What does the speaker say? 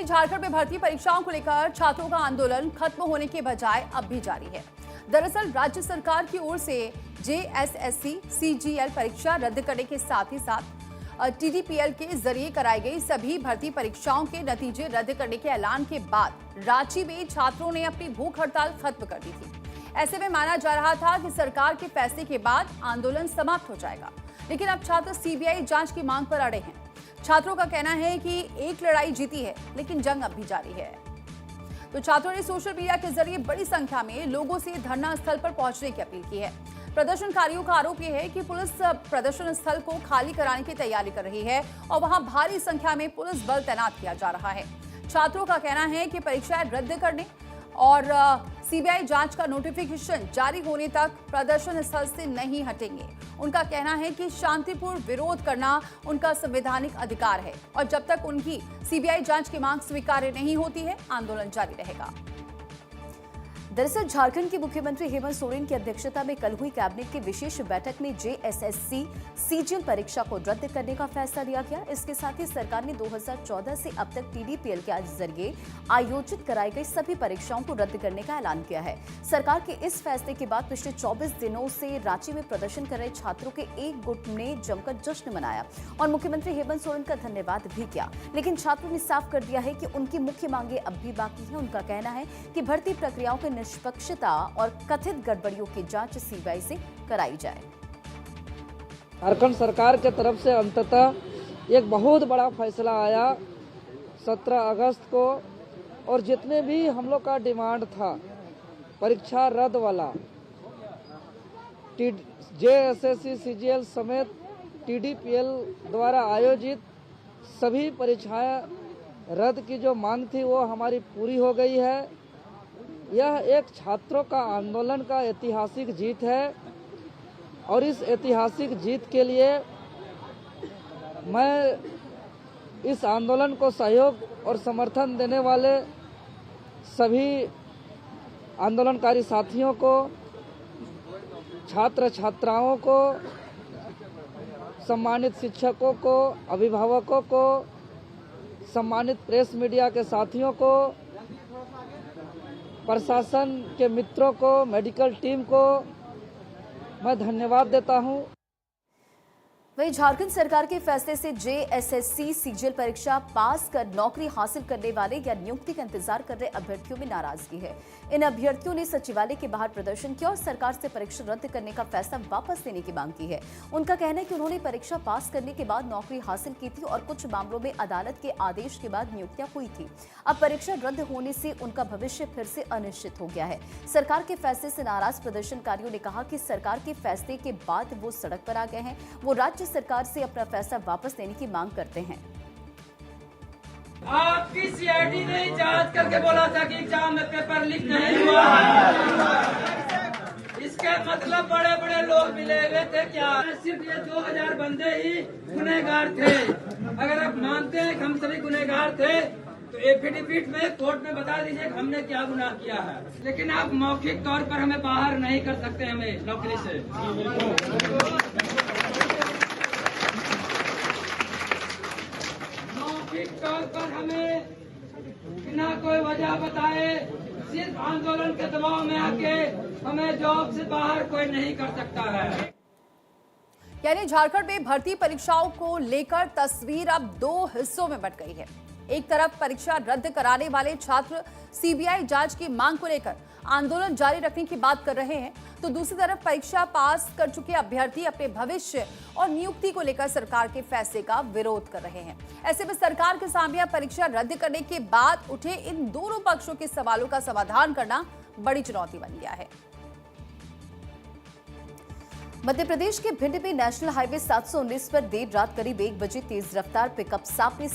वहीं झारखंड में भर्ती परीक्षाओं को लेकर छात्रों का आंदोलन खत्म होने के बजाय अब भी जारी है। दरअसल राज्य सरकार की ओर से जेएसएससी सीजीएल परीक्षा रद्द करने के साथ ही साथ टीडीपीएल के जरिए कराई गई सभी भर्ती परीक्षाओं के नतीजे रद्द करने के ऐलान के बाद रांची में छात्रों ने अपनी भूख हड़ताल खत्म कर दी थी। ऐसे में माना जा रहा था कि सरकार के फैसले के बाद आंदोलन समाप्त हो जाएगा, लेकिन अब छात्र सीबीआई जांच की मांग पर अड़े हैं। छात्रों का कहना है कि एक लड़ाई जीती है, लेकिन जंग अब भी जारी है। तो छात्रों ने सोशल मीडिया के जरिए बड़ी संख्या में लोगों से धरना स्थल पर पहुंचने की अपील की है। प्रदर्शनकारियों का आरोप यह है कि पुलिस प्रदर्शन स्थल को खाली कराने की तैयारी कर रही है और वहां भारी संख्या में पुलिस बल तैनात किया जा रहा है। छात्रों का कहना है कि परीक्षाएं रद्द करने और सीबीआई जांच का नोटिफिकेशन जारी होने तक प्रदर्शन स्थल से नहीं हटेंगे। उनका कहना है कि शांतिपूर्ण विरोध करना उनका संवैधानिक अधिकार है और जब तक उनकी सीबीआई जांच की मांग स्वीकार्य नहीं होती है, आंदोलन जारी रहेगा। दरअसल झारखंड के मुख्यमंत्री हेमंत सोरेन की अध्यक्षता में कल हुई कैबिनेट की विशेष बैठक में जेएसएससी सीजीएल परीक्षा को रद्द करने का फैसला लिया गया। इसके साथ ही सरकार ने 2014 से अब तक टीडीपीएल के जरिए आयोजित कराई गई सभी परीक्षाओं को रद्द करने का ऐलान किया है। सरकार के इस फैसले के बाद पिछले 24 दिनों से रांची में प्रदर्शन कर रहे छात्रों के एक गुट ने जमकर जश्न मनाया और मुख्यमंत्री हेमंत सोरेन का धन्यवाद भी किया। लेकिन छात्रों ने साफ कर दिया है कि उनकी मुख्य मांगे अब भी बाकी है। उनका कहना है कि भर्ती प्रक्रियाओं के निष्पक्षता और कथित गड़बड़ियों की जांच सीबीआई से कराई जाए। झारखंड सरकार के तरफ से अंततः एक बहुत बड़ा फैसला आया 17 अगस्त को, और जितने भी हम लोग का डिमांड था परीक्षा रद्द वाला, जेएसएससी सीजीएल समेत टीडीपीएल द्वारा आयोजित सभी परीक्षाएं रद्द की जो मांग थी वो हमारी पूरी हो गई है। यह एक छात्रों का आंदोलन का ऐतिहासिक जीत है और इस ऐतिहासिक जीत के लिए मैं इस आंदोलन को सहयोग और समर्थन देने वाले सभी आंदोलनकारी साथियों को, छात्र छात्राओं को, सम्मानित शिक्षकों को, अभिभावकों को, सम्मानित प्रेस मीडिया के साथियों को, प्रशासन के मित्रों को, मेडिकल टीम को मैं धन्यवाद देता हूं। वहीं झारखंड सरकार के फैसले से जेएसएससी सीजीएल परीक्षा पास कर नौकरी हासिल करने वाले या नियुक्ति का इंतजार कर रहे अभ्यर्थियों में नाराजगी है। इन अभ्यर्थियों ने सचिवालय के बाहर प्रदर्शन किया और सरकार से परीक्षा रद्द करने का फैसला वापस लेने की मांग की है। उनका कहना है कि उन्होंने परीक्षा पास करने के बाद नौकरी हासिल की थी और कुछ मामलों में अदालत के आदेश के बाद नियुक्तियां हुई थी। अब परीक्षा रद्द होने से उनका भविष्य फिर से अनिश्चित हो गया है। सरकार के फैसले से नाराज प्रदर्शनकारियों ने कहा कि सरकार के फैसले के बाद वो सड़क पर आ गए हैं। वो राज्य सरकार से अपना फैसला वापस लेने की मांग करते हैं। आपकी सीआईडी ने जांच करके बोला था कि एग्जाम में पेपर लीक नहीं हुआ है। इसके मतलब बड़े बड़े लोग मिले हुए थे क्या? सिर्फ ये 2000 बंदे ही गुनहगार थे। अगर आप मानते हैं कि हम सभी गुनहगार थे तो एफिडेविट में कोर्ट में बता दीजिए कि हमने क्या गुनाह किया है। लेकिन आप मौखिक तौर पर हमें बाहर नहीं कर सकते हमें नौकरी से। मौखिक तौर पर हमें बिना कोई वजह बताए सिर्फ आंदोलन के दबाव में आके हमें जॉब से बाहर कोई नहीं कर सकता है। यानी झारखंड में भर्ती परीक्षाओं को लेकर तस्वीर अब दो हिस्सों में बंट गई है। एक तरफ परीक्षा रद्द कराने वाले छात्र सीबीआई जांच की मांग को लेकर आंदोलन जारी रखने की बात कर रहे हैं, तो दूसरी तरफ परीक्षा पास कर चुके अभ्यर्थी अपने भविष्य और नियुक्ति को लेकर सरकार के फैसले का विरोध कर रहे हैं। ऐसे में सरकार के सामने परीक्षा रद्द करने के बाद उठे इन दोनों पक्षों के सवालों का समाधान करना बड़ी चुनौती बन गया है। मध्य प्रदेश के भिंड में नेशनल हाईवे 719 पर देर रात करीब 1 बजे तेज रफ्तार पिकअप सांप ने